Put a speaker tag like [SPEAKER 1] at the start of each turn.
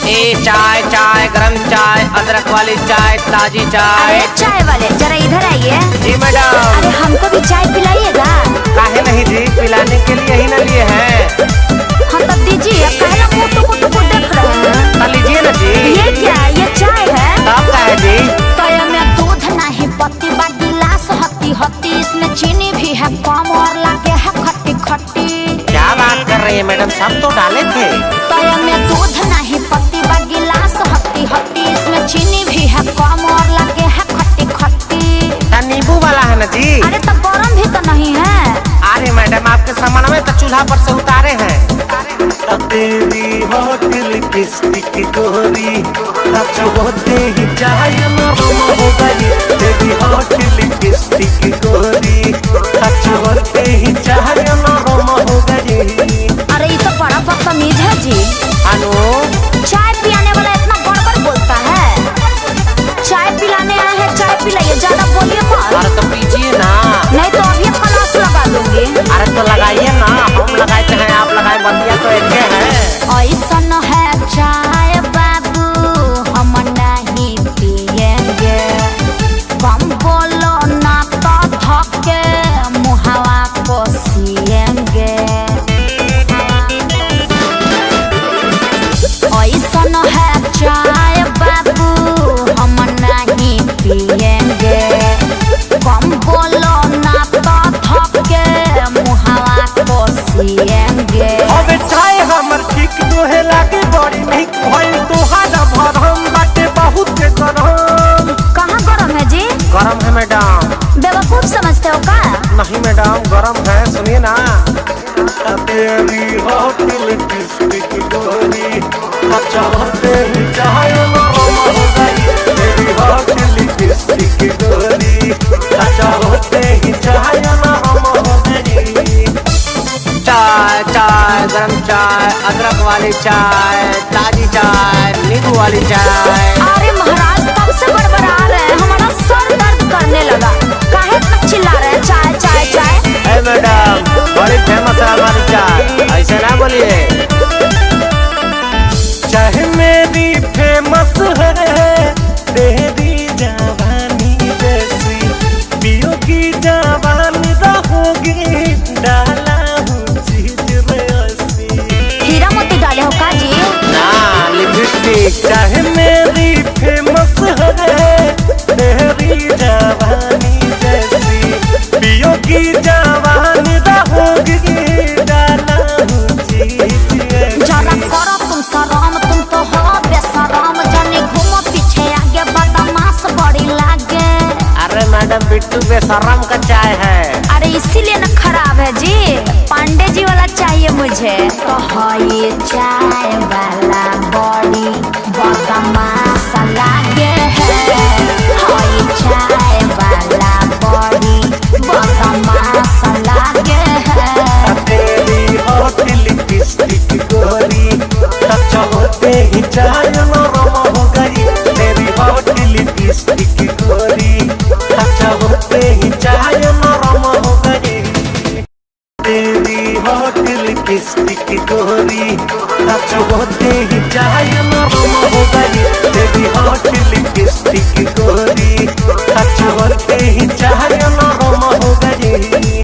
[SPEAKER 1] ए चाय चाय गरम चाय, अदरक वाली चाय, ताजी चाय।
[SPEAKER 2] अरे चाय वाले जरा इधर आइए।
[SPEAKER 1] जी मैडम।
[SPEAKER 2] अरे हमको भी चाय पिलाइएगा।
[SPEAKER 1] काहे नहीं जी, पिलाने के लिए ही ना लिए हैं।
[SPEAKER 2] हाँ तब दीजिए। पहला मोटू को देख रहे हैं
[SPEAKER 1] तो लीजिए ना जी।
[SPEAKER 2] ये क्या, ये चाय है?
[SPEAKER 1] तब का है जी?
[SPEAKER 2] तय में दूध नहीं पत्ती बा गिलास हत्ती हत्ती, इसमें चीनी भी है कम और लागे है खट्टी खट्टी।
[SPEAKER 1] क्या बात कर रही है मैडम, सब तो डाले थे।
[SPEAKER 2] तय में दूध नहीं पत्ती बा गिलास हत्ती हत्ती, इसमें चीनी भी है कम और लागे है खट्टी खट्टी।
[SPEAKER 1] नींबू वाला है ना जी?
[SPEAKER 2] अरे तो गरम भी तो नहीं है।
[SPEAKER 1] अरे मैडम आपके सामान में तो चूल्हा पर से उतारे हैं।
[SPEAKER 3] तेरी होटल किस्ती गोरी होते ही चाय नरम हो गई। तेरी होटल किस्ती गोरी होते ही चाय नरम हो गई।
[SPEAKER 2] अरे ये तो बड़ा बदतमीज है जी।
[SPEAKER 1] अनु
[SPEAKER 2] चाय पिलाने वाला इतना बड़बड़ बोलता है। चाय पिलाने आए हैं, चाय पिलाइए, ज्यादा बोलिए मत।
[SPEAKER 1] अरे तो पीजिए ना।
[SPEAKER 2] नहीं तो अभी क्लास लगा दूंगी।
[SPEAKER 1] अरे तो लगाइए ना, हम लगाते हैं आप लगाए, बंदिया तो एक है।
[SPEAKER 2] ऐसन है चाय बाबू हम नहीं पिएंगे, कम बोलो ना तो थके मुहावा को सिएंगे। ऐसन है चाय बाबू हम नहीं पिएंगे, कम बोलो ना तो थके मुहावा को सिएंगे।
[SPEAKER 3] अबे चाय हमर ठीक दोहे लागे बड़ी निक भइल तोहारा भरम बाटे बहुत गरम।
[SPEAKER 2] कहाँ गरम है जी?
[SPEAKER 1] गरम है मैडम।
[SPEAKER 2] बेवकूफ समझते हो का?
[SPEAKER 1] नहीं मैडम गरम है, सुनिए ना।
[SPEAKER 3] तेरी होटल किस्ती गोरी चाहते ही चाय नरम हो गई। तेरी होटल किस्ती गोरी चाहते ही चाय नरम हो गई।
[SPEAKER 1] चाय चाय गरम चाय, अदरक वाली चाय, ताजी चाय, नींबू वाली चाय।
[SPEAKER 2] अरे महाराज तब से बड़बड़ा रहे हैं, हमारा सर दर्द करने लगा। काहे तक चिल्ला रहे हैं चाय चाय चाय?
[SPEAKER 1] ए मैडम बड़ी फेमस है हमारी चाय, ऐसे ना बोलिए।
[SPEAKER 3] चाहे मेरी फेमस है तेरी जवानी जैसी, पियोगी जवान रहोगी डाला हूँ चीज में ऐसी।
[SPEAKER 2] हीरा मोती डाले हो का जी?
[SPEAKER 1] ना लिपस्टिक।
[SPEAKER 3] चाहे मेरी फेमस है तेरी जवानी जैसी, पियोगी जवान रहोगी डाला हूँ चीज
[SPEAKER 2] जरा
[SPEAKER 3] ऐसी।
[SPEAKER 2] करो तुम शरम, तुम तो हो बेशरम, जाने घूमो पीछे आगे बदमाश बड़ी लागे।
[SPEAKER 1] अरे मैडम बिट्टू बेशरम का चाय है।
[SPEAKER 2] अरे इसीलिए ना खराब है जी, पांडे जी वाला चाहिए मुझे। तो ये चाय वाला बड़ी बदमाश लागे है। ये चाय वाला बड़ी बदमाश लागे है।
[SPEAKER 3] तेरी होटल किस्ती गोरी चाहते ही चाय नरम हो गई। तेरी होटल किस्ती गोरी चाहते ही चाय नरम हो गई। तेरी होटल किस्ती गोरी चाहते ही चाय नरम हो गई। तेरी होटल किस्ती गोरी चाहते ही चाय नरम हो गई।